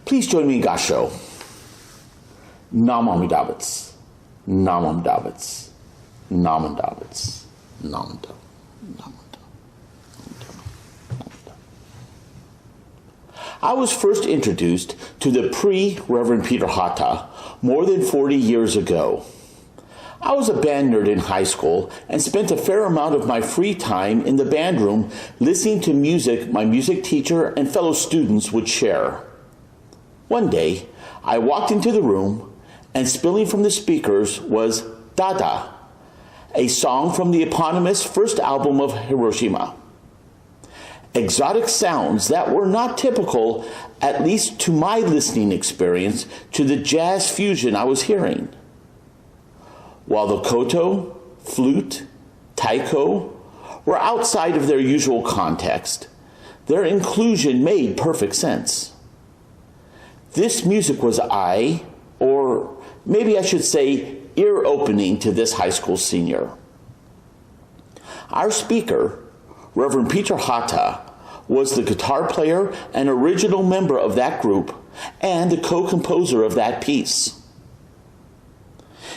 Please join me in Gasho. Namam Davids. Namam Davids. Namam Davids. Namam Davids. I was first introduced to the pre-Reverend Peter Hatta more than 40 years ago. I was a band nerd in high school and spent a fair amount of my free time in the band room listening to music my music teacher and fellow students would share. One day, I walked into the room and spilling from the speakers was Dada, a song from the eponymous first album of Hiroshima. Exotic sounds that were not typical, at least to my listening experience, to the jazz fusion I was hearing. While the koto, flute, taiko were outside of their usual context, their inclusion made perfect sense. This music was or maybe I should say, ear-opening to this high school senior. Our speaker, Reverend Peter Hatta, was the guitar player and original member of that group and the co-composer of that piece.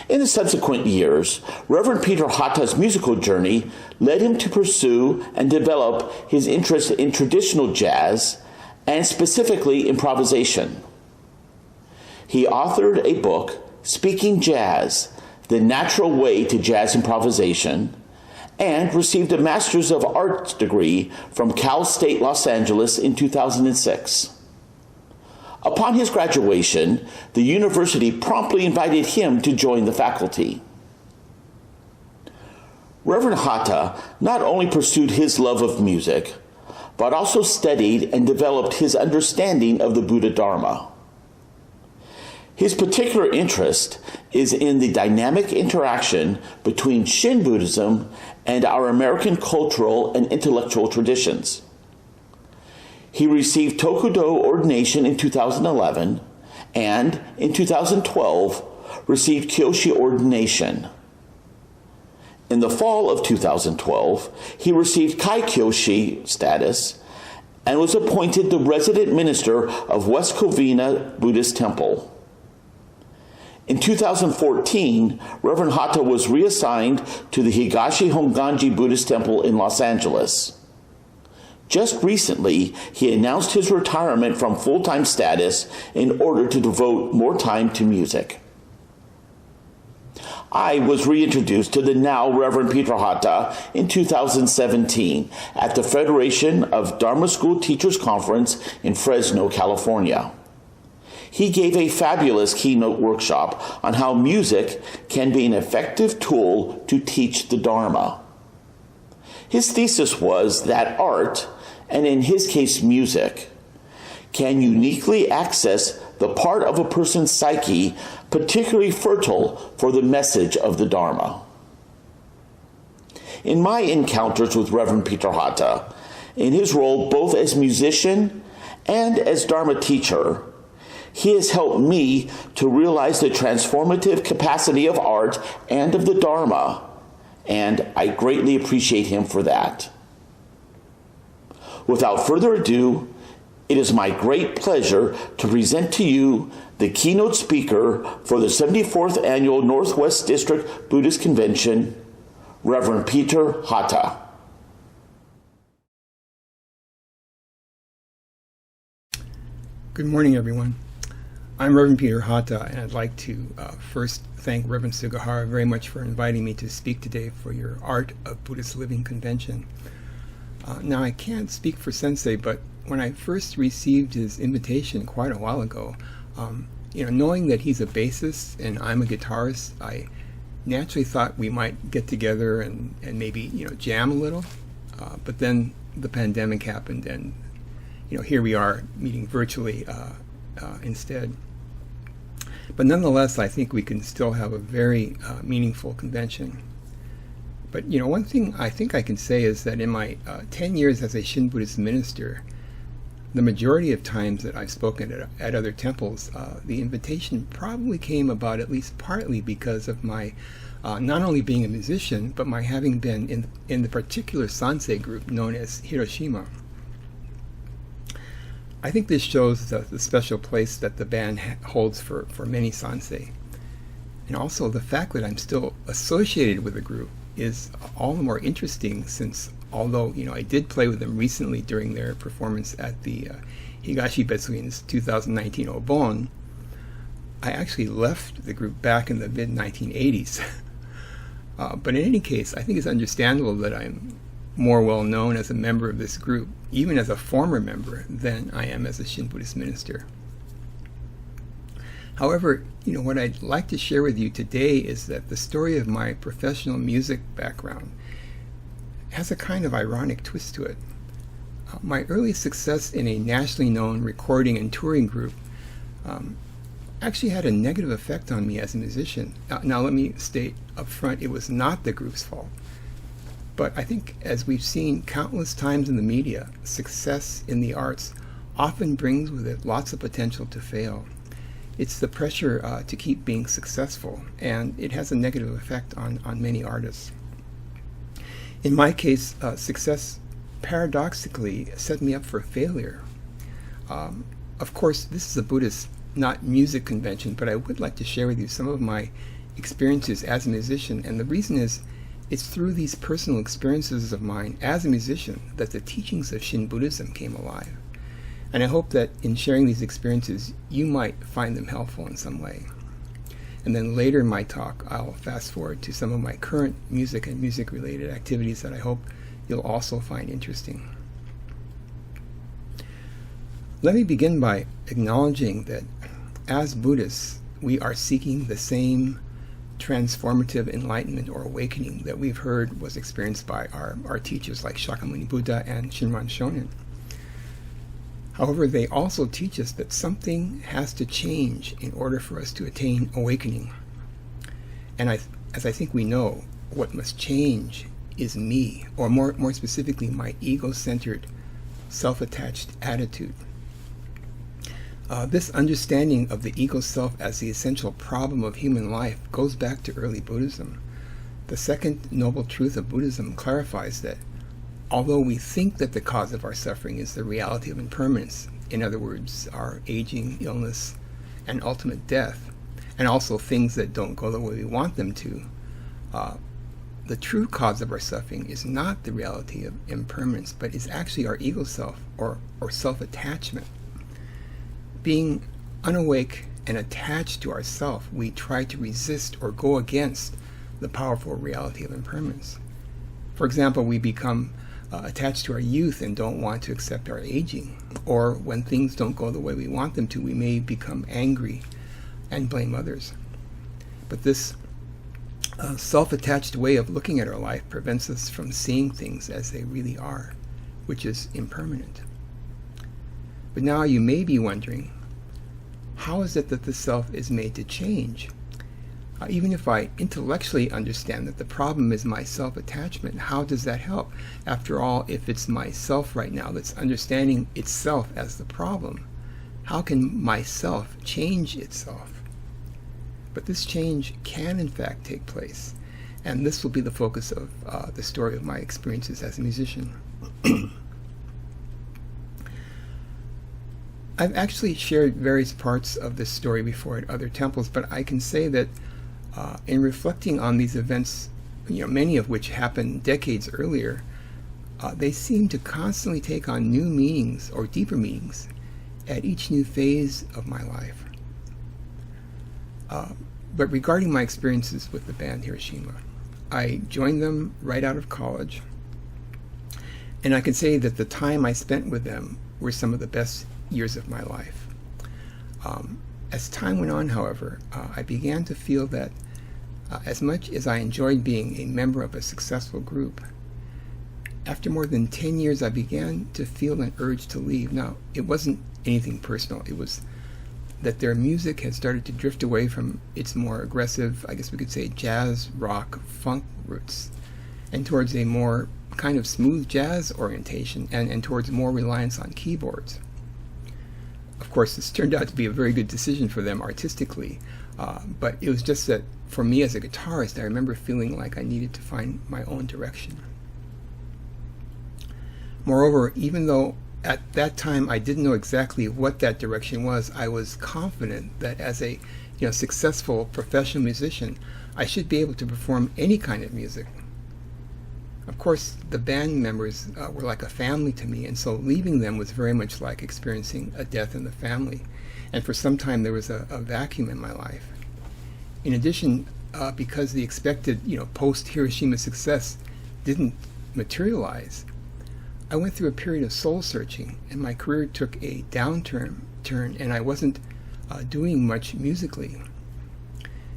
In the subsequent years, Reverend Peter Hatta's musical journey led him to pursue and develop his interest in traditional jazz and specifically improvisation. He authored a book, Speaking Jazz, The Natural Way to Jazz Improvisation, and received a Master's of Arts degree from Cal State Los Angeles in 2006. Upon his graduation, the university promptly invited him to join the faculty. Reverend Hatta not only pursued his love of music, but also studied and developed his understanding of the Buddha Dharma. His particular interest is in the dynamic interaction between Shin Buddhism and our American cultural and intellectual traditions. He received Tokudo ordination in 2011 and, in 2012, received Kyoshi ordination. In the fall of 2012, he received Kai Kyoshi status and was appointed the resident minister of West Covina Buddhist Temple. In 2014, Reverend Hatta was reassigned to the Higashi Honganji Buddhist Temple in Los Angeles. Just recently, he announced his retirement from full-time status in order to devote more time to music. I was reintroduced to the now Reverend Peter Hatta in 2017 at the Federation of Dharma School Teachers Conference in Fresno, California. He gave a fabulous keynote workshop on how music can be an effective tool to teach the Dharma. His thesis was that art, and in his case music, can uniquely access the part of a person's psyche particularly fertile for the message of the Dharma. In my encounters with Reverend Peter Hatta, in his role both as musician and as Dharma teacher, he has helped me to realize the transformative capacity of art and of the Dharma, and I greatly appreciate him for that. Without further ado, it is my great pleasure to present to you the keynote speaker for the 74th Annual Northwest District Buddhist Convention, Reverend Peter Hatta. Good morning, everyone. I'm Reverend Peter Hatta, and I'd like to first thank Reverend Sugihara very much for inviting me to speak today for your Art of Buddhist Living Convention. Now, I can't speak for Sensei, but when I first received his invitation quite a while ago, knowing that he's a bassist and I'm a guitarist, I naturally thought we might get together and maybe jam a little. But then the pandemic happened, and here we are meeting virtually instead. But nonetheless, I think we can still have a very meaningful convention. But one thing I think I can say is that in my 10 years as a Shin Buddhist minister, the majority of times that I've spoken at other temples, the invitation probably came about at least partly because of my not only being a musician, but my having been in the particular Sansei group known as Hiroshima. I think this shows the special place that the band holds for many Sansei. And also the fact that I'm still associated with the group is all the more interesting, since although I did play with them recently during their performance at the Higashi Betsuin's 2019 Obon, I actually left the group back in the mid-1980s. But in any case, I think it's understandable that I'm more well known as a member of this group, even as a former member, than I am as a Shin Buddhist minister. However, what I'd like to share with you today is that the story of my professional music background has a kind of ironic twist to it. My early success in a nationally known recording and touring group actually had a negative effect on me as a musician. Now let me state up front, it was not the group's fault. But I think, as we've seen countless times in the media, success in the arts often brings with it lots of potential to fail. It's the pressure to keep being successful, and it has a negative effect on many artists. In my case, success paradoxically set me up for failure. Of course, this is a Buddhist, not music convention, but I would like to share with you some of my experiences as a musician, and the reason is it's through these personal experiences of mine as a musician that the teachings of Shin Buddhism came alive. And I hope that in sharing these experiences, you might find them helpful in some way. And then later in my talk, I'll fast forward to some of my current music and music-related activities that I hope you'll also find interesting. Let me begin by acknowledging that as Buddhists, we are seeking the same transformative enlightenment or awakening that we've heard was experienced by our teachers like Shakyamuni Buddha and Shinran Shonin. However, they also teach us that something has to change in order for us to attain awakening. And as I think we know, what must change is me, or more specifically, my ego-centered, self-attached attitude. This understanding of the ego self as the essential problem of human life goes back to early Buddhism. The second noble truth of Buddhism clarifies that although we think that the cause of our suffering is the reality of impermanence, in other words, our aging, illness, and ultimate death, and also things that don't go the way we want them to, the true cause of our suffering is not the reality of impermanence, but is actually our ego self, or self-attachment. Being unawake and attached to ourself, we try to resist or go against the powerful reality of impermanence. For example, we become attached to our youth and don't want to accept our aging. Or when things don't go the way we want them to, we may become angry and blame others. But this self-attached way of looking at our life prevents us from seeing things as they really are, which is impermanent. But now you may be wondering, how is it that the self is made to change? Even if I intellectually understand that the problem is my self-attachment, how does that help? After all, if it's myself right now that's understanding itself as the problem, how can myself change itself? But this change can in fact take place, and this will be the focus of the story of my experiences as a musician. I've actually shared various parts of this story before at other temples, but I can say that in reflecting on these events, many of which happened decades earlier, they seem to constantly take on new meanings or deeper meanings at each new phase of my life. But regarding my experiences with the band Hiroshima, I joined them right out of college, and I can say that the time I spent with them were some of the best years of my life. As time went on, however, I began to feel that as much as I enjoyed being a member of a successful group, after more than 10 years I began to feel an urge to leave. Now, it wasn't anything personal. It was that their music had started to drift away from its more aggressive, I guess we could say, jazz, rock, funk roots, and towards a more kind of smooth jazz orientation, and towards more reliance on keyboards. Of course, this turned out to be a very good decision for them artistically, but it was just that for me as a guitarist, I remember feeling like I needed to find my own direction. Moreover, even though at that time, I didn't know exactly what that direction was. I was confident that as a successful professional musician, I should be able to perform any kind of music. Of course, the band members were like a family to me, and so leaving them was very much like experiencing a death in the family. And for some time, there was a vacuum in my life. In addition, because the expected, post-Hiroshima success didn't materialize, I went through a period of soul searching, and my career took a downturn, and I wasn't doing much musically.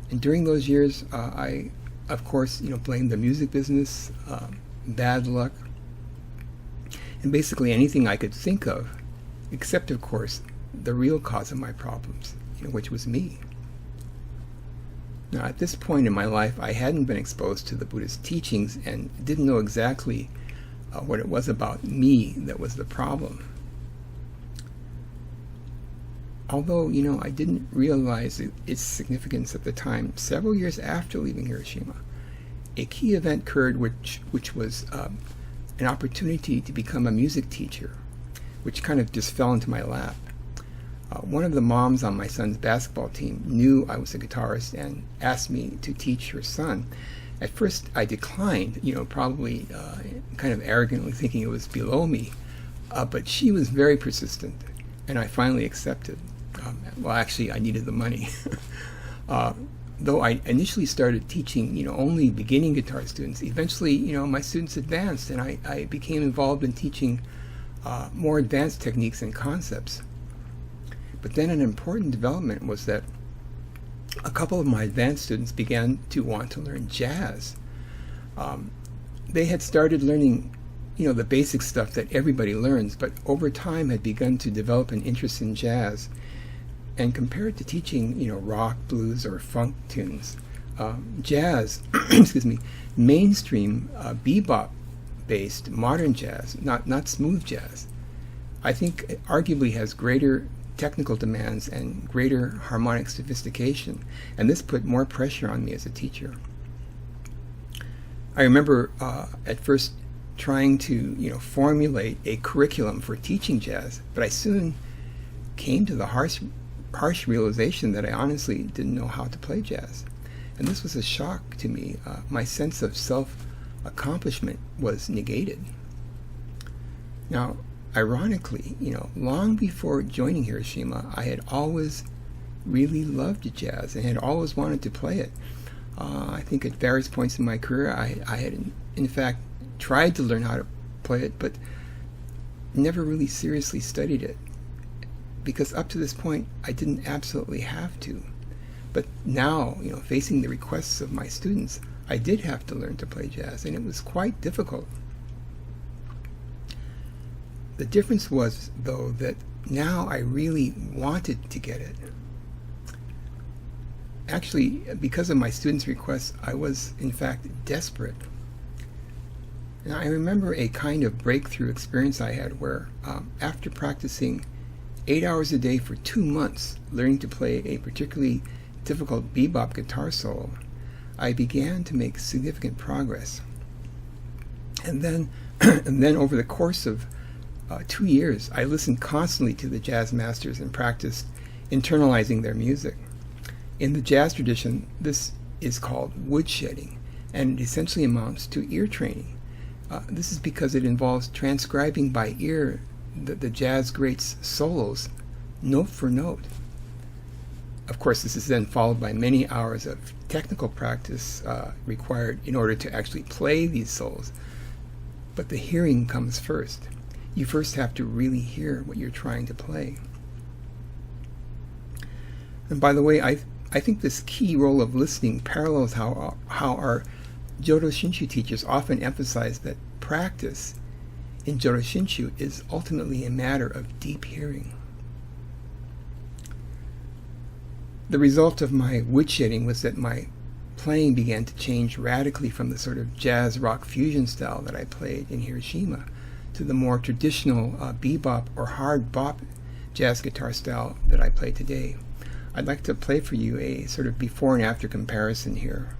And during those years, I, of course, blamed the music business, bad luck, and basically anything I could think of, except, of course, the real cause of my problems, which was me. Now, at this point in my life, I hadn't been exposed to the Buddhist teachings and didn't know exactly what it was about me that was the problem. Although, I didn't realize its significance at the time, several years after leaving Hiroshima, a key event occurred which was an opportunity to become a music teacher, which kind of just fell into my lap. One of the moms on my son's basketball team knew I was a guitarist and asked me to teach her son. At first, I declined, probably kind of arrogantly thinking it was below me, but she was very persistent, and I finally accepted. Well, actually, I needed the money. Though I initially started teaching, only beginning guitar students, eventually, my students advanced, and I became involved in teaching more advanced techniques and concepts. But then an important development was that a couple of my advanced students began to want to learn jazz. They had started learning, the basic stuff that everybody learns, but over time had begun to develop an interest in jazz. And compared to teaching, rock, blues, or funk tunes, jazz, mainstream bebop-based modern jazz, not smooth jazz, I think arguably has greater technical demands and greater harmonic sophistication, and this put more pressure on me as a teacher. I remember at first trying to formulate a curriculum for teaching jazz, but I soon came to the harsh realization that I honestly didn't know how to play jazz, and this was a shock to me. My sense of self-accomplishment was negated. Now, ironically, long before joining Hiroshima, I had always really loved jazz and had always wanted to play it. I think at various points in my career, I had, in fact, tried to learn how to play it, but never really seriously studied it, because up to this point, I didn't absolutely have to. But now, facing the requests of my students, I did have to learn to play jazz, and it was quite difficult. The difference was, though, that now I really wanted to get it. Actually, because of my students' requests, I was, in fact, desperate. Now, I remember a kind of breakthrough experience I had where, after practicing 8 hours a day for 2 months, learning to play a particularly difficult bebop guitar solo, I began to make significant progress. And then over the course of 2 years, I listened constantly to the jazz masters and practiced internalizing their music. In the jazz tradition, this is called woodshedding, and it essentially amounts to ear training. This is because it involves transcribing by ear the jazz greats' solos, note for note. Of course, this is then followed by many hours of technical practice required in order to actually play these solos. But the hearing comes first. You first have to really hear what you're trying to play. And by the way, I think this key role of listening parallels how our Jodo Shinshu teachers often emphasize that practice in Jodo Shinshu is ultimately a matter of deep hearing. The result of my woodshedding was that my playing began to change radically from the sort of jazz rock fusion style that I played in Hiroshima to the more traditional bebop or hard bop jazz guitar style that I play today. I'd like to play for you a sort of before and after comparison here.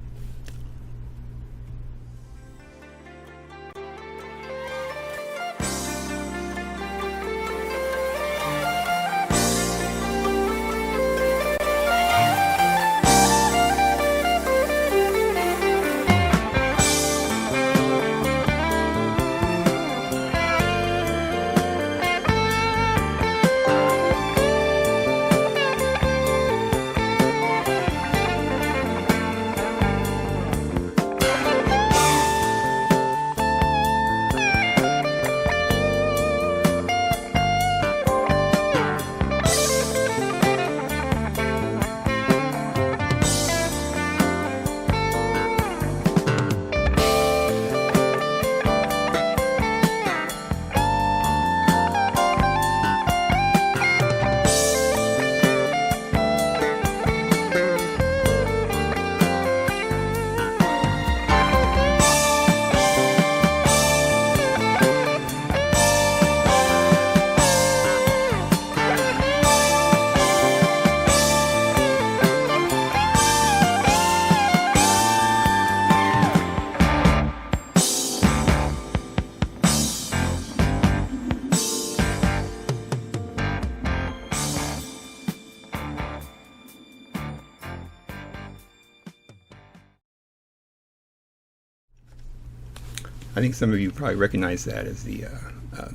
I think some of you probably recognize that as the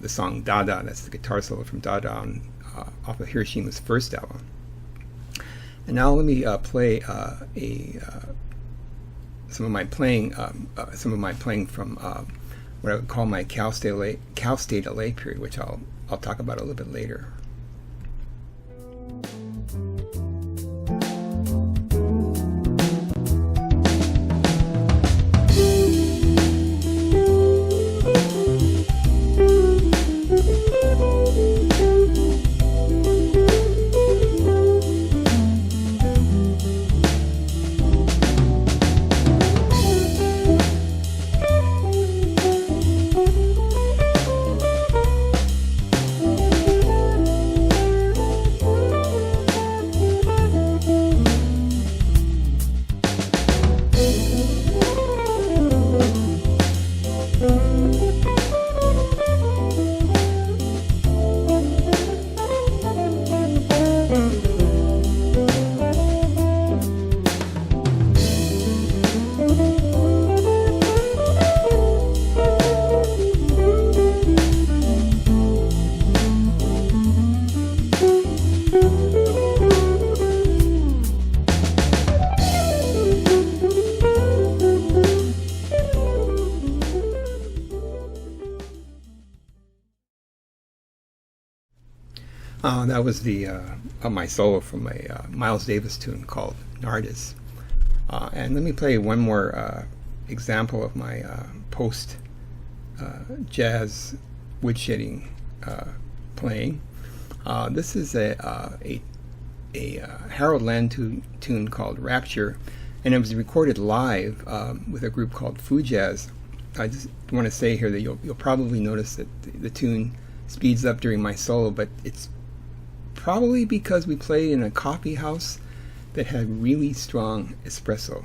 song Dada. That's the guitar solo from Dada off of Hiroshima's first album. And now let me play some of my playing from what I would call my Cal State LA period, which I'll talk about a little bit later. That was the my solo from a Miles Davis tune called Nardis. And let me play one more example of my post jazz woodshedding playing. This is a Harold Land tune called Rapture, and it was recorded live with a group called Foo Jazz. I just want to say here that you'll probably notice that the tune speeds up during my solo, but it's probably because we played in a coffee house that had really strong espresso.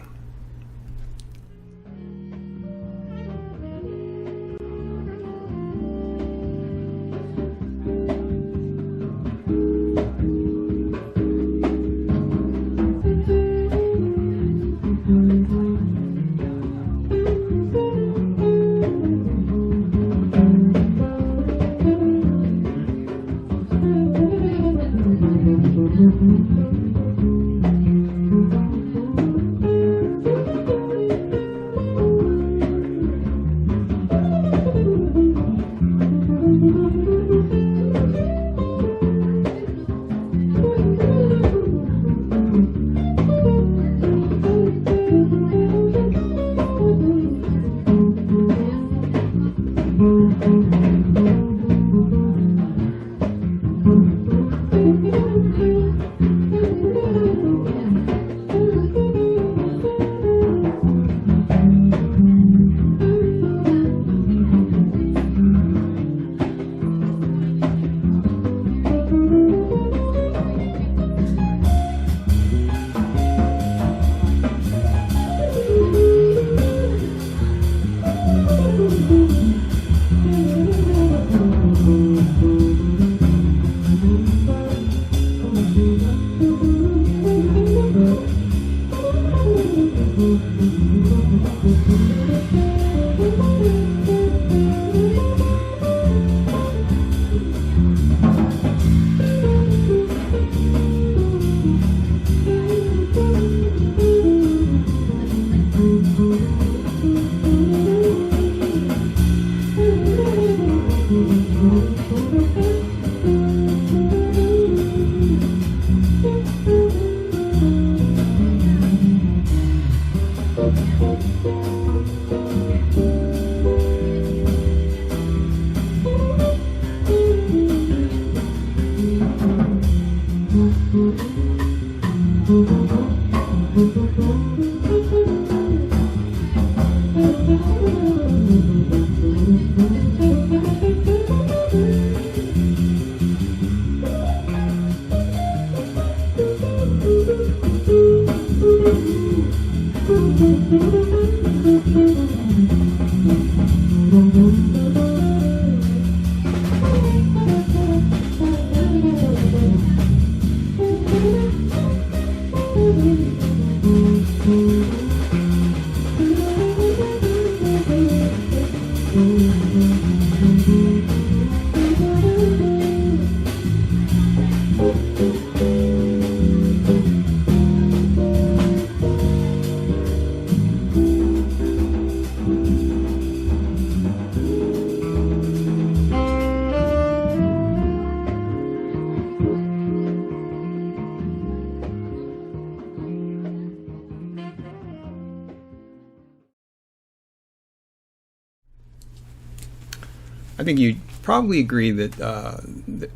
I think you'd probably agree that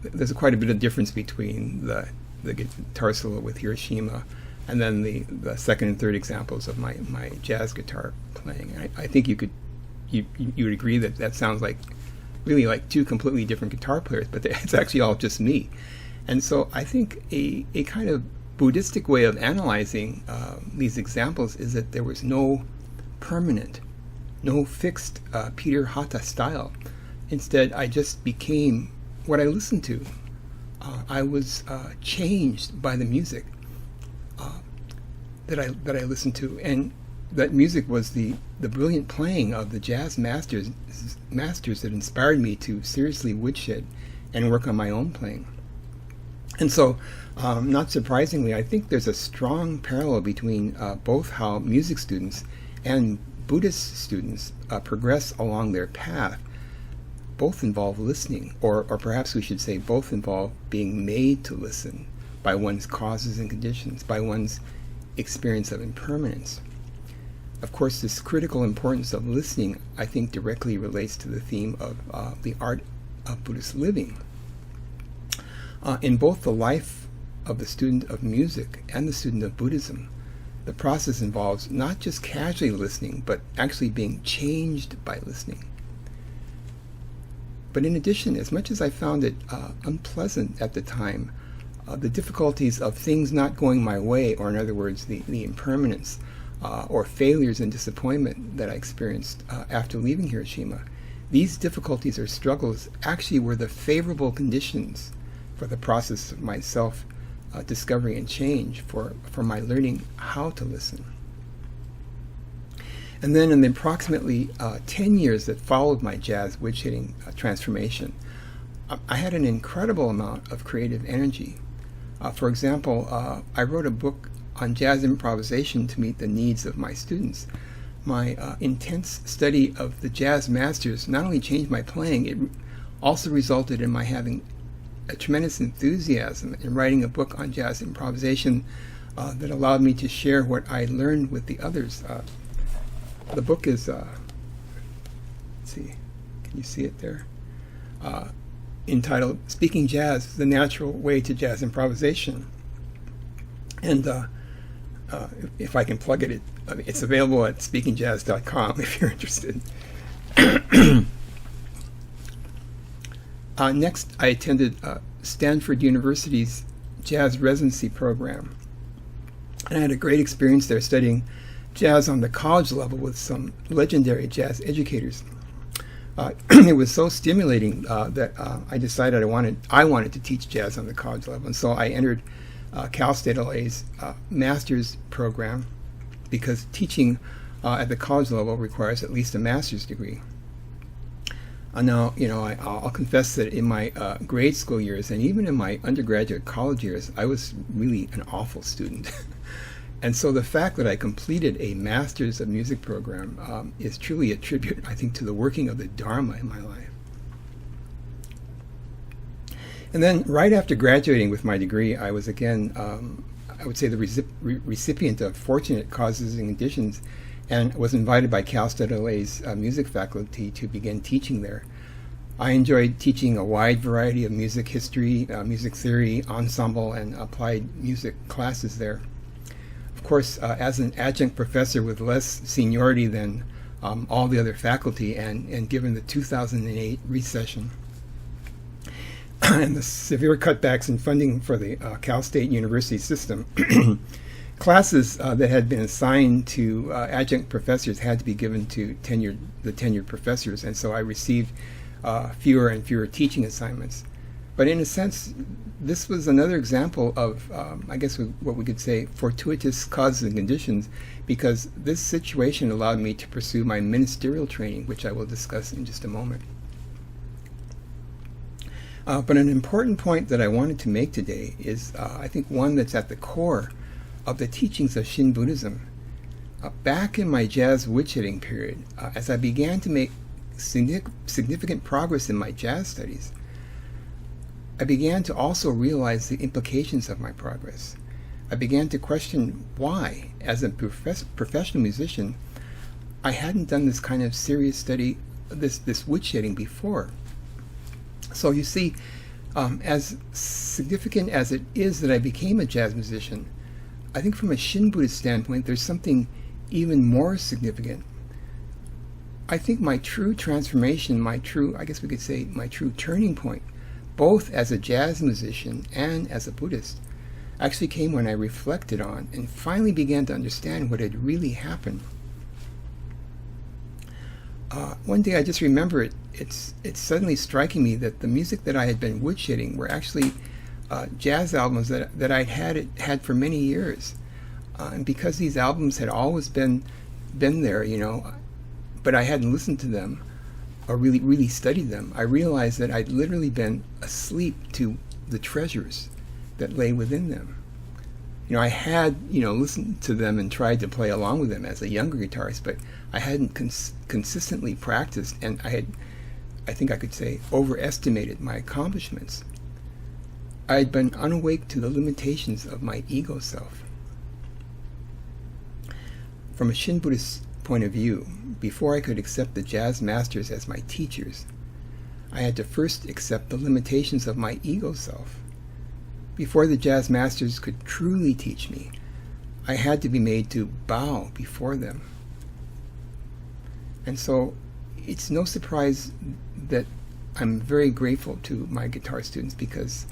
there's quite a bit of difference between the guitar solo with Hiroshima and then the second and third examples of my jazz guitar playing. I think you would agree that that sounds like really like two completely different guitar players, but it's actually all just me. And so I think a kind of Buddhistic way of analyzing these examples is that there was no permanent, no fixed Peter Hatta style. Instead, I just became what I listened to. I was changed by the music that I listened to, and that music was the brilliant playing of the jazz masters that inspired me to seriously woodshed and work on my own playing. And so, not surprisingly, I think there's a strong parallel between both how music students and Buddhist students progress along their path. Both involve listening, or perhaps we should say both involve being made to listen by one's causes and conditions, by one's experience of impermanence. Of course, this critical importance of listening, I think, directly relates to the theme of the art of Buddhist living. In both the life of the student of music and the student of Buddhism, the process involves not just casually listening, but actually being changed by listening. But in addition, as much as I found it unpleasant at the time, the difficulties of things not going my way, or in other words, the impermanence or failures and disappointment that I experienced after leaving Hiroshima, these difficulties or struggles actually were the favorable conditions for the process of my self-discovery and change, for my learning how to listen. And then in the approximately 10 years that followed my jazz woodshedding transformation, I had an incredible amount of creative energy. For example, I wrote a book on jazz improvisation to meet the needs of my students. My intense study of the jazz masters not only changed my playing, it also resulted in my having a tremendous enthusiasm in writing a book on jazz improvisation that allowed me to share what I learned with the others. The book is, let's see, can you see it there? Entitled Speaking Jazz, The Natural Way to Jazz Improvisation. And if I can plug it, it's available at speakingjazz.com if you're interested. Next, I attended Stanford University's jazz residency program. And I had a great experience there studying jazz on the college level with some legendary jazz educators. It was so stimulating that I decided I wanted to teach jazz on the college level, and so I entered Cal State LA's master's program, because teaching at the college level requires at least a master's degree. Now, I'll confess that in my grade school years and even in my undergraduate college years, I was really an awful student. And so the fact that I completed a Master's of Music program is truly a tribute, I think, to the working of the Dharma in my life. And then right after graduating with my degree, I was again, I would say, the recipient of fortunate causes and conditions, and was invited by Cal State LA's music faculty to begin teaching there. I enjoyed teaching a wide variety of music history, music theory, ensemble, and applied music classes there. Of course, as an adjunct professor with less seniority than all the other faculty, and given the 2008 recession and the severe cutbacks in funding for the Cal State University system, classes that had been assigned to adjunct professors had to be given to the tenured professors, and so I received fewer and fewer teaching assignments. But in a sense, this was another example of, I guess what we could say, fortuitous causes and conditions, because this situation allowed me to pursue my ministerial training, which I will discuss in just a moment. But an important point that I wanted to make today is, I think, one that's at the core of the teachings of Shin Buddhism. Back in my jazz woodsheding period, as I began to make significant progress in my jazz studies, I began to also realize the implications of my progress. I began to question why, as a professional musician, I hadn't done this kind of serious study, this woodshedding before. So you see, as significant as it is that I became a jazz musician, I think from a Shin Buddhist standpoint, there's something even more significant. I think my true transformation, I guess we could say my true turning point, both as a jazz musician and as a Buddhist, actually came when I reflected on and finally began to understand what had really happened. One day I just remember it's suddenly striking me that the music that I had been woodshedding were actually jazz albums that I'd had for many years. And because these albums had always been there, but I hadn't listened to them or really studied them, I realized that I'd literally been asleep to the treasures that lay within them. I had, listened to them and tried to play along with them as a younger guitarist, but I hadn't consistently practiced, and I think I could say, overestimated my accomplishments. I had been unawake to the limitations of my ego self. From a Shin Buddhist point of view, before I could accept the jazz masters as my teachers, I had to first accept the limitations of my ego self. Before the jazz masters could truly teach me, I had to be made to bow before them. And so it's no surprise that I'm very grateful to my guitar students because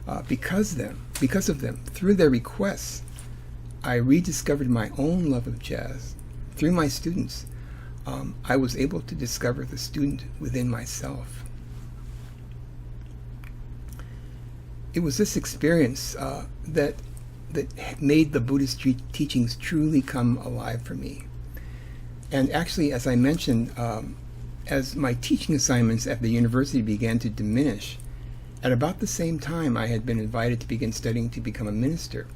of them, through their requests, I rediscovered my own love of jazz. Through my students, I was able to discover the student within myself. It was this experience that made the Buddhist teachings truly come alive for me. And actually, as I mentioned, as my teaching assignments at the university began to diminish, at about the same time I had been invited to begin studying to become a minister.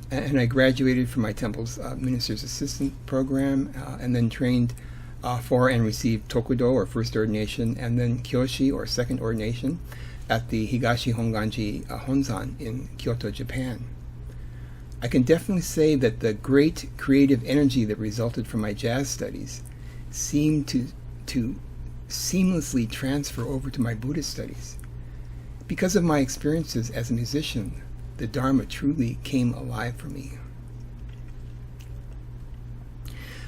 And I graduated from my temple's minister's assistant program, and then trained for and received Tokudo, or first ordination, and then Kyoshi, or second ordination, at the Higashi Honganji Honzan in Kyoto, Japan. I can definitely say that the great creative energy that resulted from my jazz studies seemed to seamlessly transfer over to my Buddhist studies. Because of my experiences as a musician, the Dharma truly came alive for me.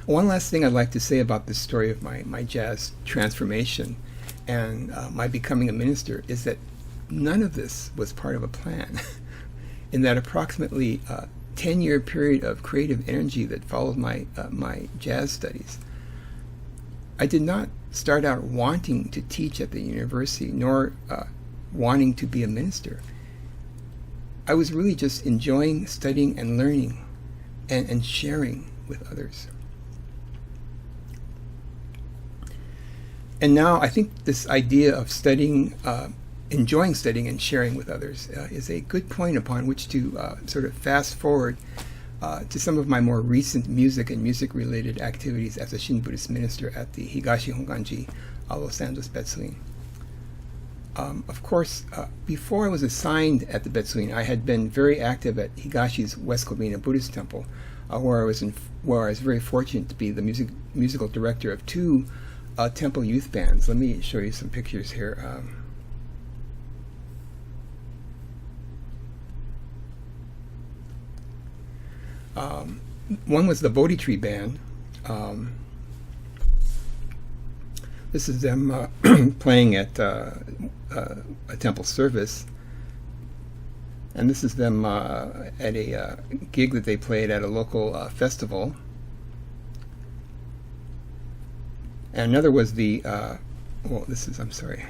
One last thing I'd like to say about this story of my jazz transformation and my becoming a minister is that none of this was part of a plan. In that approximately 10-year period of creative energy that followed my jazz studies, I did not start out wanting to teach at the university, nor wanting to be a minister. I was really just enjoying studying and learning and sharing with others. And now I think this idea of studying, enjoying studying and sharing with others is a good point upon which to sort of fast forward to some of my more recent music and music-related activities as a Shin Buddhist minister at the Higashi Honganji Los Angeles Betsuin. Of course, before I was assigned at the Betsuin, I had been very active at Higashi's West Covina Buddhist Temple, where I was very fortunate to be the musical director of two temple youth bands. Let me show you some pictures here. One was the Bodhi Tree Band. This is them playing at a temple service, and this is them at a gig that they played at a local festival. And another was the I'm sorry,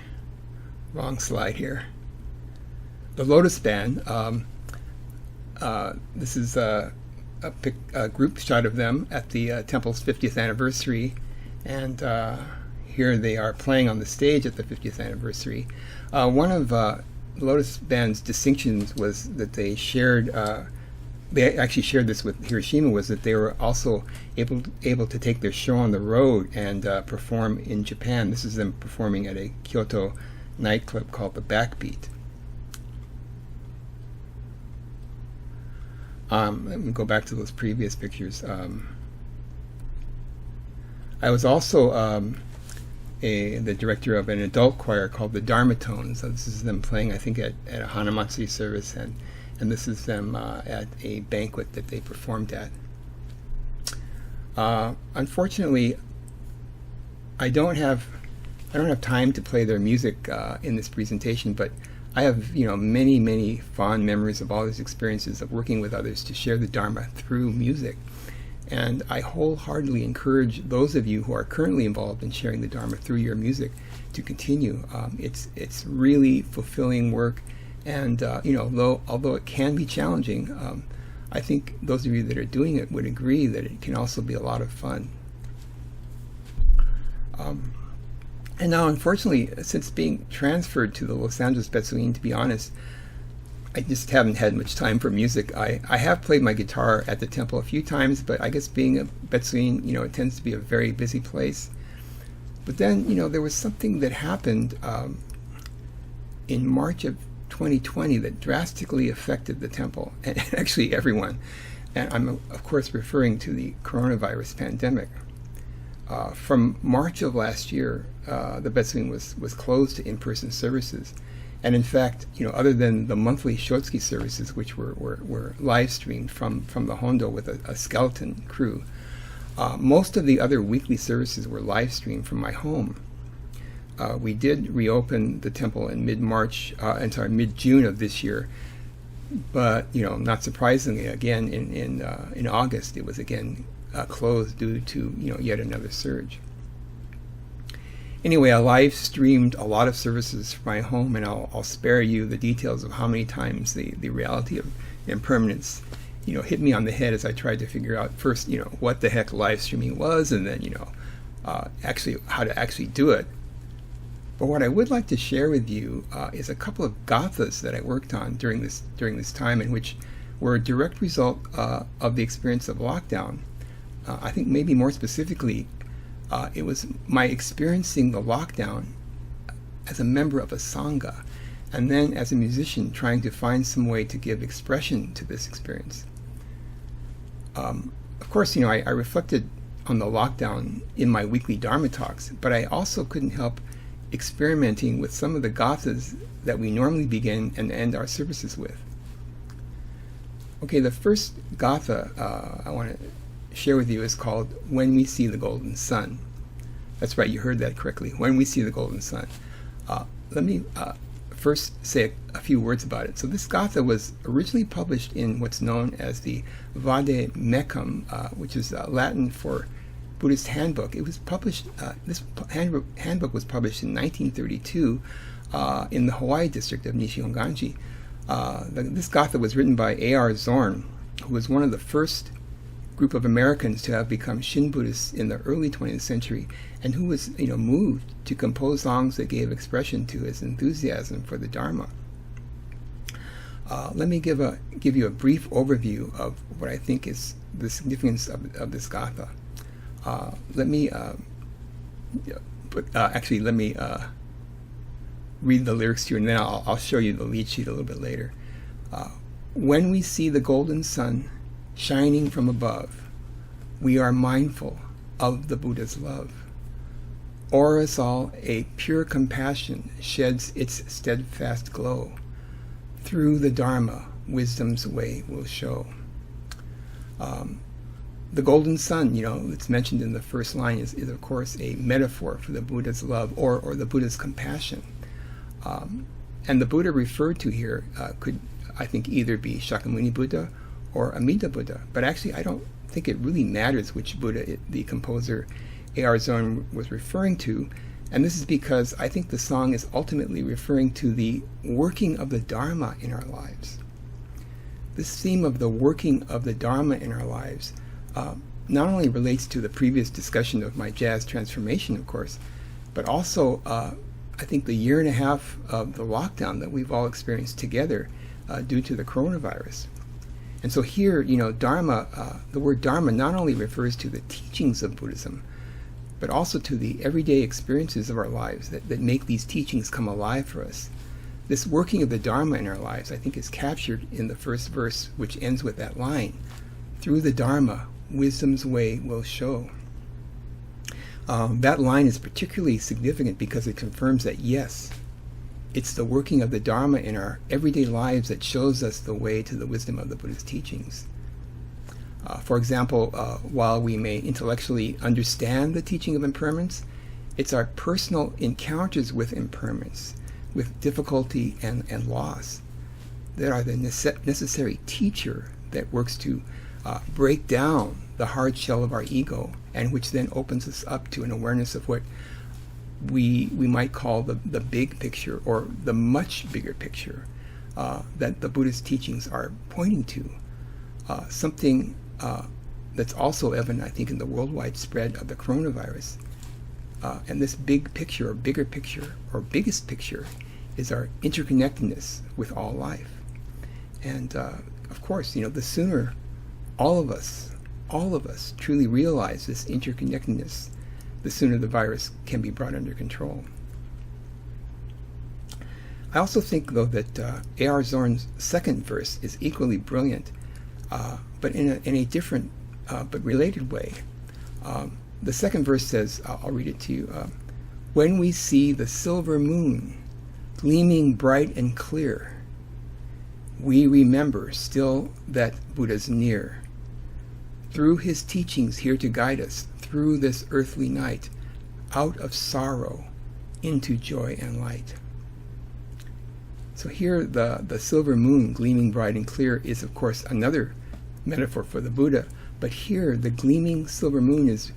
wrong slide here. the Lotus Band. This is a group shot of them at the temple's 50th anniversary, and here they are playing on the stage at the 50th anniversary. One of Lotus Band's distinctions was that they actually shared this with Hiroshima, was that they were also able to take their show on the road and perform in Japan. This is them performing at a Kyoto nightclub called the Backbeat. Let me go back to those previous pictures. I was also the director of an adult choir called the Dharmatones. So this is them playing, I think, at a Hanamatsuri service, and this is them at a banquet that they performed at. Unfortunately, I don't have time to play their music in this presentation, but I have many fond memories of all these experiences of working with others to share the Dharma through music. And I wholeheartedly encourage those of you who are currently involved in sharing the Dharma through your music to continue. It's really fulfilling work, and although it can be challenging, I think those of you that are doing it would agree that it can also be a lot of fun. And now, unfortunately, since being transferred to the Los Angeles Betsuin, to be honest, I just haven't had much time for music. I have played my guitar at the temple a few times, but I guess being a Betsuin, it tends to be a very busy place. But then, there was something that happened in March of 2020 that drastically affected the temple, and actually everyone. And I'm, of course, referring to the coronavirus pandemic. From March of last year, the Betsuin was closed to in-person services. And in fact, other than the monthly Shotsuki services, which were live streamed from the Hondo with a skeleton crew, most of the other weekly services were live streamed from my home. We did reopen the temple in mid-June of this year, but not surprisingly, again in August it was again closed due to yet another surge. Anyway, I live streamed a lot of services from my home, and I'll spare you the details of how many times the reality of impermanence hit me on the head as I tried to figure out first what the heck live streaming was, and then actually how to actually do it. But what I would like to share with you is a couple of gathas that I worked on during this time, and which were a direct result of the experience of lockdown. I think maybe more specifically, it was my experiencing the lockdown as a member of a sangha, and then as a musician trying to find some way to give expression to this experience. Of course, I reflected on the lockdown in my weekly Dharma talks, but I also couldn't help experimenting with some of the gathas that we normally begin and end our services with. Okay, the first gatha I want to share with you is called When We See the Golden Sun. That's right, you heard that correctly. When We See the Golden Sun. Let me first say a few words about it. So this gatha was originally published in what's known as the Vade Mecum, which is Latin for Buddhist Handbook. It was published. This handbook was published in 1932 in the Hawaii district of Nishionganji. This gatha was written by A.R. Zorn, who was one of the first group of Americans to have become Shin Buddhists in the early 20th century, and who was moved to compose songs that gave expression to his enthusiasm for the Dharma. Let me give you a brief overview of what I think is the significance of this gatha. Let me read the lyrics to you, and then I'll show you the lead sheet a little bit later. When we see the golden sun shining from above, we are mindful of the Buddha's love. O'er us all a pure compassion sheds its steadfast glow. Through the Dharma, wisdom's way will show. The golden sun, that's mentioned in the first line is of course a metaphor for the Buddha's love or the Buddha's compassion. And the Buddha referred to here could, I think, either be Shakyamuni Buddha or Amida Buddha. But actually, I don't think it really matters which Buddha the composer A.R. Zorn was referring to, And this is because I think the song is ultimately referring to the working of the Dharma in our lives. This theme of the working of the Dharma in our lives not only relates to the previous discussion of my jazz transformation, of course, but also I think the year and a half of the lockdown that we've all experienced together due to the coronavirus. And so here, Dharma, the word Dharma not only refers to the teachings of Buddhism, but also to the everyday experiences of our lives that make these teachings come alive for us. This working of the Dharma in our lives, I think, is captured in the first verse, which ends with that line, "Through the Dharma, wisdom's way will show." That line is particularly significant because it confirms that, yes, it's the working of the Dharma in our everyday lives that shows us the way to the wisdom of the Buddha's teachings. For example, while we may intellectually understand the teaching of impermanence, it's our personal encounters with impermanence, with difficulty and loss, that are the necessary teacher that works to break down the hard shell of our ego, and which then opens us up to an awareness of what we might call the big picture, or the much bigger picture that the Buddhist teachings are pointing to. Something that's also evident, I think, in the worldwide spread of the coronavirus. And this big picture, or bigger picture, or biggest picture, is our interconnectedness with all life. And of course, the sooner all of us truly realize this interconnectedness, the sooner the virus can be brought under control. I also think, though, that A.R. Zorn's second verse is equally brilliant, but in a different but related way. The second verse says, I'll read it to you, "When we see the silver moon gleaming bright and clear, we remember still that Buddha's near. Through his teachings here to guide us through this earthly night, out of sorrow into joy and light." So here the silver moon gleaming bright and clear is, of course, another metaphor for the Buddha, but here the gleaming silver moon is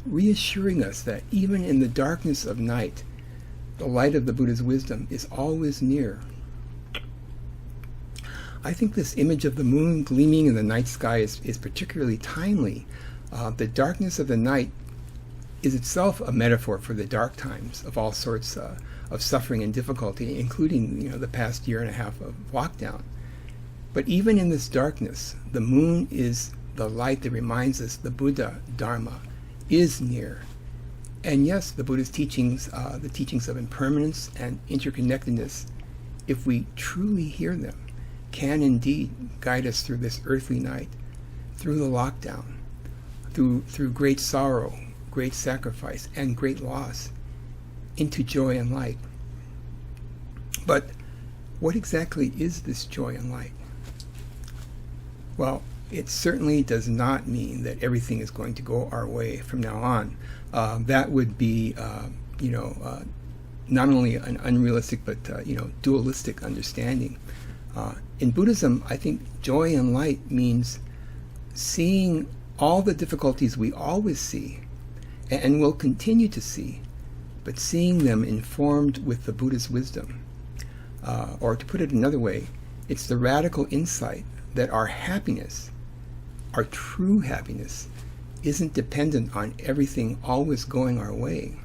reassuring us that even in the darkness of night, the light of the Buddha's wisdom is always near. I think this image of the moon gleaming in the night sky is particularly timely. The darkness of the night is itself a metaphor for the dark times of all sorts of suffering and difficulty, including the past year and a half of lockdown. But even in this darkness, the moon is the light that reminds us the Buddha, Dharma, is near. And yes, the Buddha's teachings, the teachings of impermanence and interconnectedness, if we truly hear them, can indeed guide us through this earthly night, through the lockdown, through great sorrow, great sacrifice, and great loss, into joy and light. But what exactly is this joy and light? Well, it certainly does not mean that everything is going to go our way from now on. That would be, not only an unrealistic but dualistic understanding. In Buddhism, I think joy and light means seeing all the difficulties we always see and will continue to see, but seeing them informed with the Buddha's wisdom. Or to put it another way, it's the radical insight that our happiness, our true happiness, isn't dependent on everything always going our way.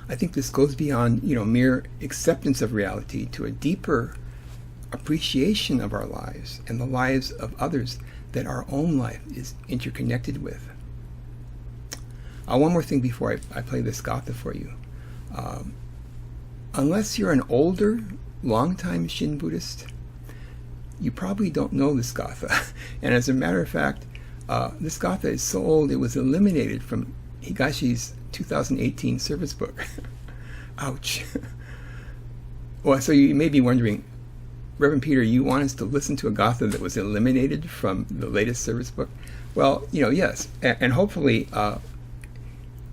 I think this goes beyond mere acceptance of reality to a deeper appreciation of our lives and the lives of others that our own life is interconnected with. One more thing before I play this gatha for you. Unless you're an older, long-time Shin Buddhist, you probably don't know this gatha. And as a matter of fact, this gatha is so old it was eliminated from Higashi's 2018 service book. Ouch. Well, so you may be wondering, Reverend Peter, you want us to listen to a gatha that was eliminated from the latest service book? Well, yes, and hopefully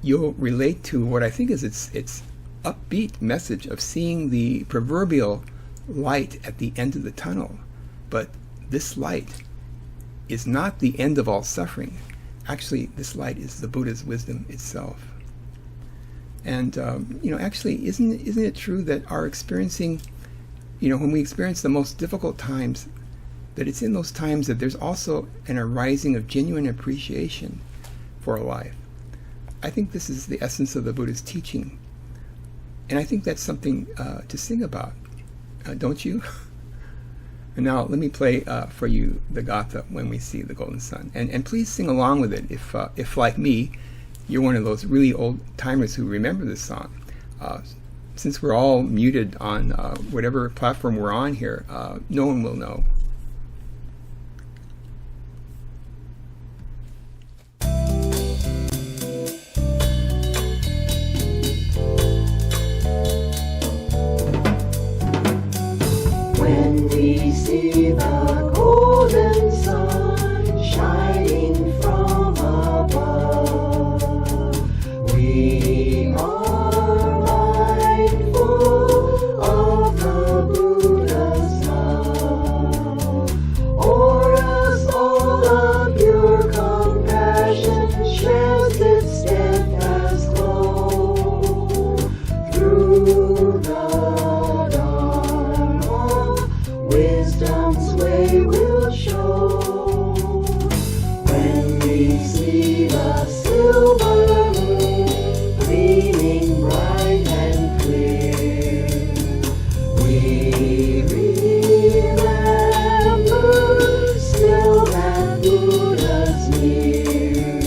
you'll relate to what I think is its upbeat message of seeing the proverbial light at the end of the tunnel. But this light is not the end of all suffering. Actually, this light is the Buddha's wisdom itself. And actually, isn't it true that our experiencing, when we experience the most difficult times, that it's in those times that there's also an arising of genuine appreciation for life? I think this is the essence of the Buddha's teaching, and I think that's something to sing about, don't you? And now let me play for you the Gatha, When We See the Golden Sun, and please sing along with it if like me, you're one of those really old timers who remember this song. Since we're all muted on whatever platform we're on here, no one will know. When we see the golden sun shining from above, we are mindful of the Buddha's love. O'er us all a pure compassion sheds its steadfast glow. Through the wisdom's way will show. When we see the silver moon gleaming bright and clear, we remember still that Buddha's near.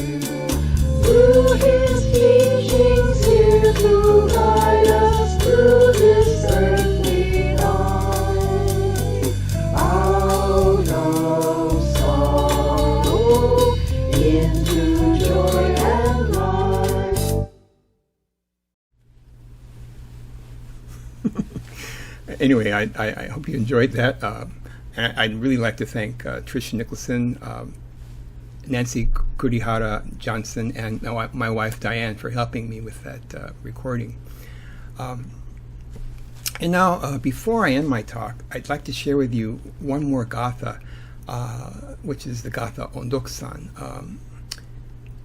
Through his teachings here to guide us through this earthly life, out of sorrow into joy and life. Anyway, I hope you enjoyed that. And I'd really like to thank Tricia Nicholson, Nancy Kurihara Johnson, and my wife Diane for helping me with that recording. And now, before I end my talk, I'd like to share with you one more Gatha, which is the Gatha Ondoksan.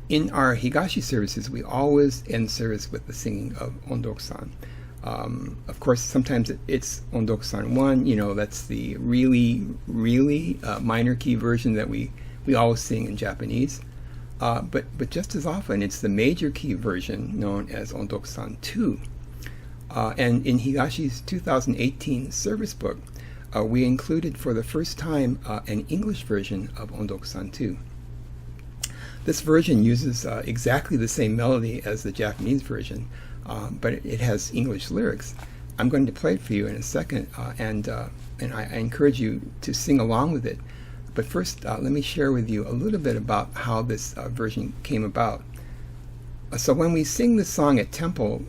In our Higashi services, we always end service with the singing of Ondoksan. Of course, sometimes it's Ondoksan 1, that's the really, really minor key version that we always sing in Japanese. But just as often, it's the major key version known as Ondoksan 2. And in Higashi's 2018 service book, we included for the first time an English version of Ondoksan 2. This version uses exactly the same melody as the Japanese version, but it has English lyrics. I'm going to play it for you in a second, and I encourage you to sing along with it. But first, let me share with you a little bit about how this version came about. So when we sing this song at temple,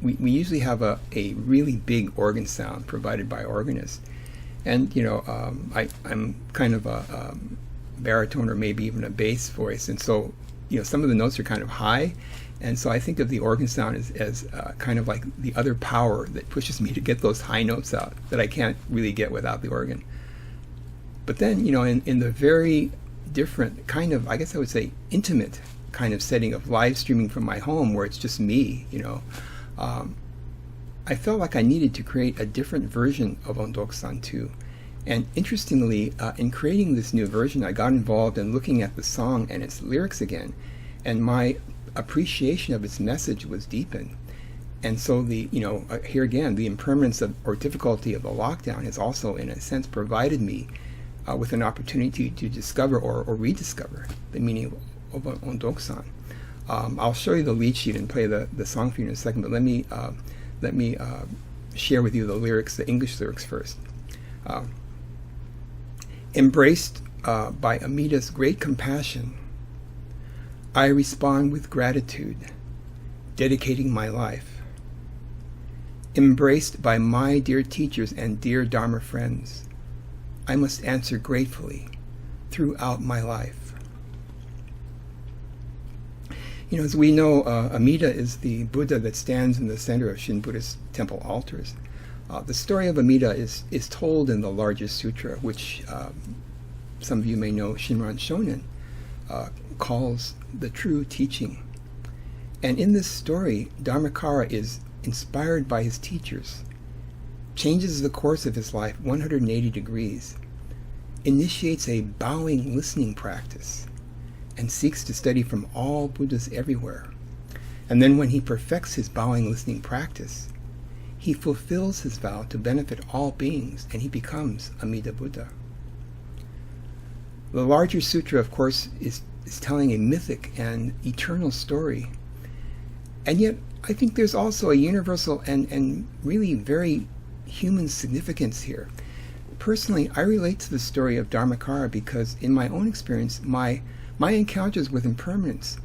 we usually have a really big organ sound provided by organists. And, I'm kind of a baritone or maybe even a bass voice. And so, some of the notes are kind of high. And so I think of the organ sound as kind of like the other power that pushes me to get those high notes out that I can't really get without the organ. But then, in the very different kind of, I guess I would say, intimate kind of setting of live streaming from my home where it's just me, I felt like I needed to create a different version of Ondoksan 2. And interestingly, in creating this new version, I got involved in looking at the song and its lyrics again, and my appreciation of its message was deepened. And so here again, the impermanence or difficulty of the lockdown has also, in a sense, provided me with an opportunity to discover or rediscover the meaning of Ondoksan. I'll show you the lead sheet and play the song for you in a second, but let me share with you the lyrics, the English lyrics first. Embraced by Amida's great compassion, I respond with gratitude, dedicating my life. Embraced by my dear teachers and dear Dharma friends, I must answer gratefully throughout my life. As we know, Amida is the Buddha that stands in the center of Shin Buddhist temple altars. The story of Amida is told in the largest sutra, which some of you may know Shinran Shonin calls the true teaching. And in this story, Dharmakara is inspired by his teachers, changes the course of his life 180 degrees, initiates a bowing listening practice, and seeks to study from all Buddhas everywhere. And then when he perfects his bowing listening practice, he fulfills his vow to benefit all beings, and he becomes Amida Buddha. The larger sutra, of course, is telling a mythic and eternal story. And yet, I think there's also a universal and really very human significance here. Personally, I relate to the story of Dharmakara because in my own experience, my encounters with impermanence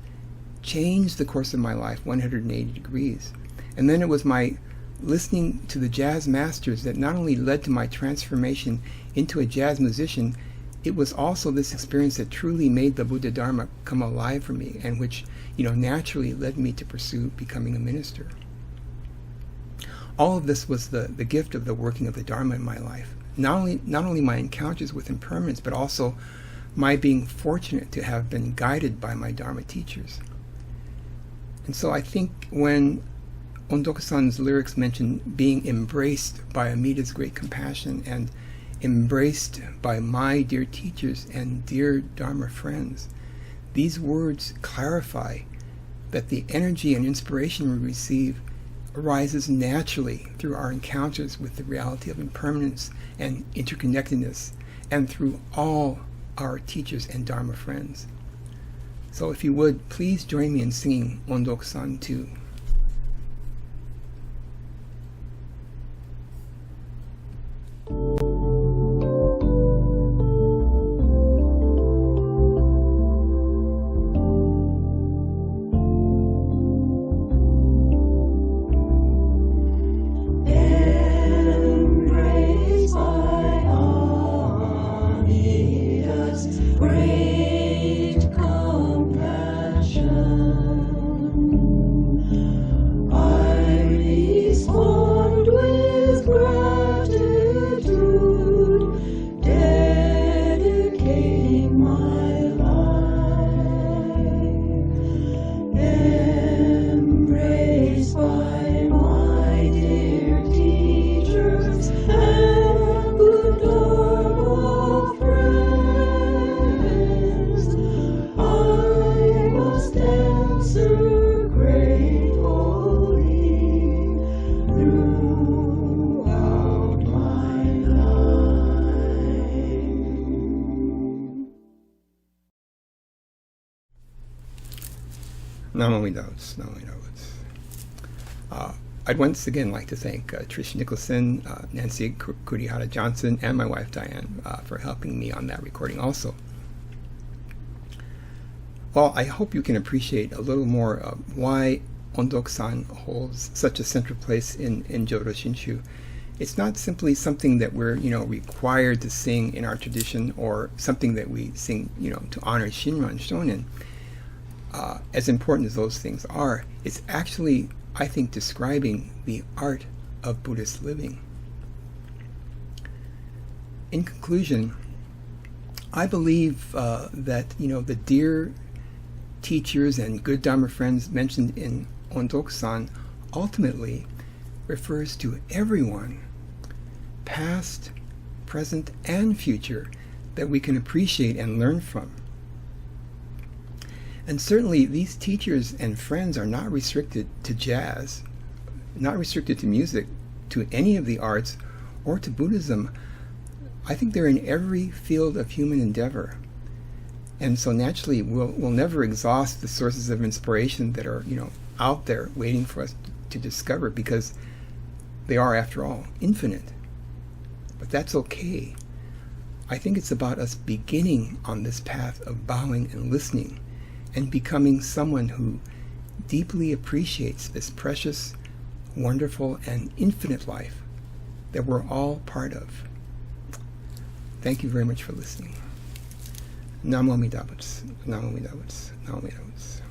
changed the course of my life 180 degrees. And then it was my listening to the jazz masters that not only led to my transformation into a jazz musician, it was also this experience that truly made the Buddha Dharma come alive for me, and which, naturally led me to pursue becoming a minister. All of this was the gift of the working of the Dharma in my life. Not only my encounters with impermanence, but also my being fortunate to have been guided by my Dharma teachers. And so I think when Ondoka-san's lyrics mention being embraced by Amida's great compassion and embraced by my dear teachers and dear Dharma friends, these words clarify that the energy and inspiration we receive arises naturally through our encounters with the reality of impermanence and interconnectedness, and through all our teachers and Dharma friends. So if you would, please join me in singing Ondoka-san 2. Namo Doubts. I'd once again like to thank Trish Nicholson, Nancy Kurihara Johnson, and my wife Diane for helping me on that recording also. Well, I hope you can appreciate a little more why Ondoka-san holds such a central place in Jodo Shinshu. It's not simply something that we're required to sing in our tradition, or something that we sing to honor Shinran Shonin. As important as those things are, it's actually, I think, describing the art of Buddhist living. In conclusion, I believe that the dear teachers and good Dharma friends mentioned in Ondoka-san ultimately refers to everyone, past, present, and future, that we can appreciate and learn from. And certainly these teachers and friends are not restricted to jazz, not restricted to music, to any of the arts, or to Buddhism. I think they're in every field of human endeavor. And so naturally we'll never exhaust the sources of inspiration that are out there waiting for us to discover, because they are, after all, infinite. But that's okay. I think it's about us beginning on this path of bowing and listening, and becoming someone who deeply appreciates this precious, wonderful, and infinite life that we're all part of. Thank you very much for listening. Namo Amida Butsu. Namo Amida Butsu. Namo Amida Butsu.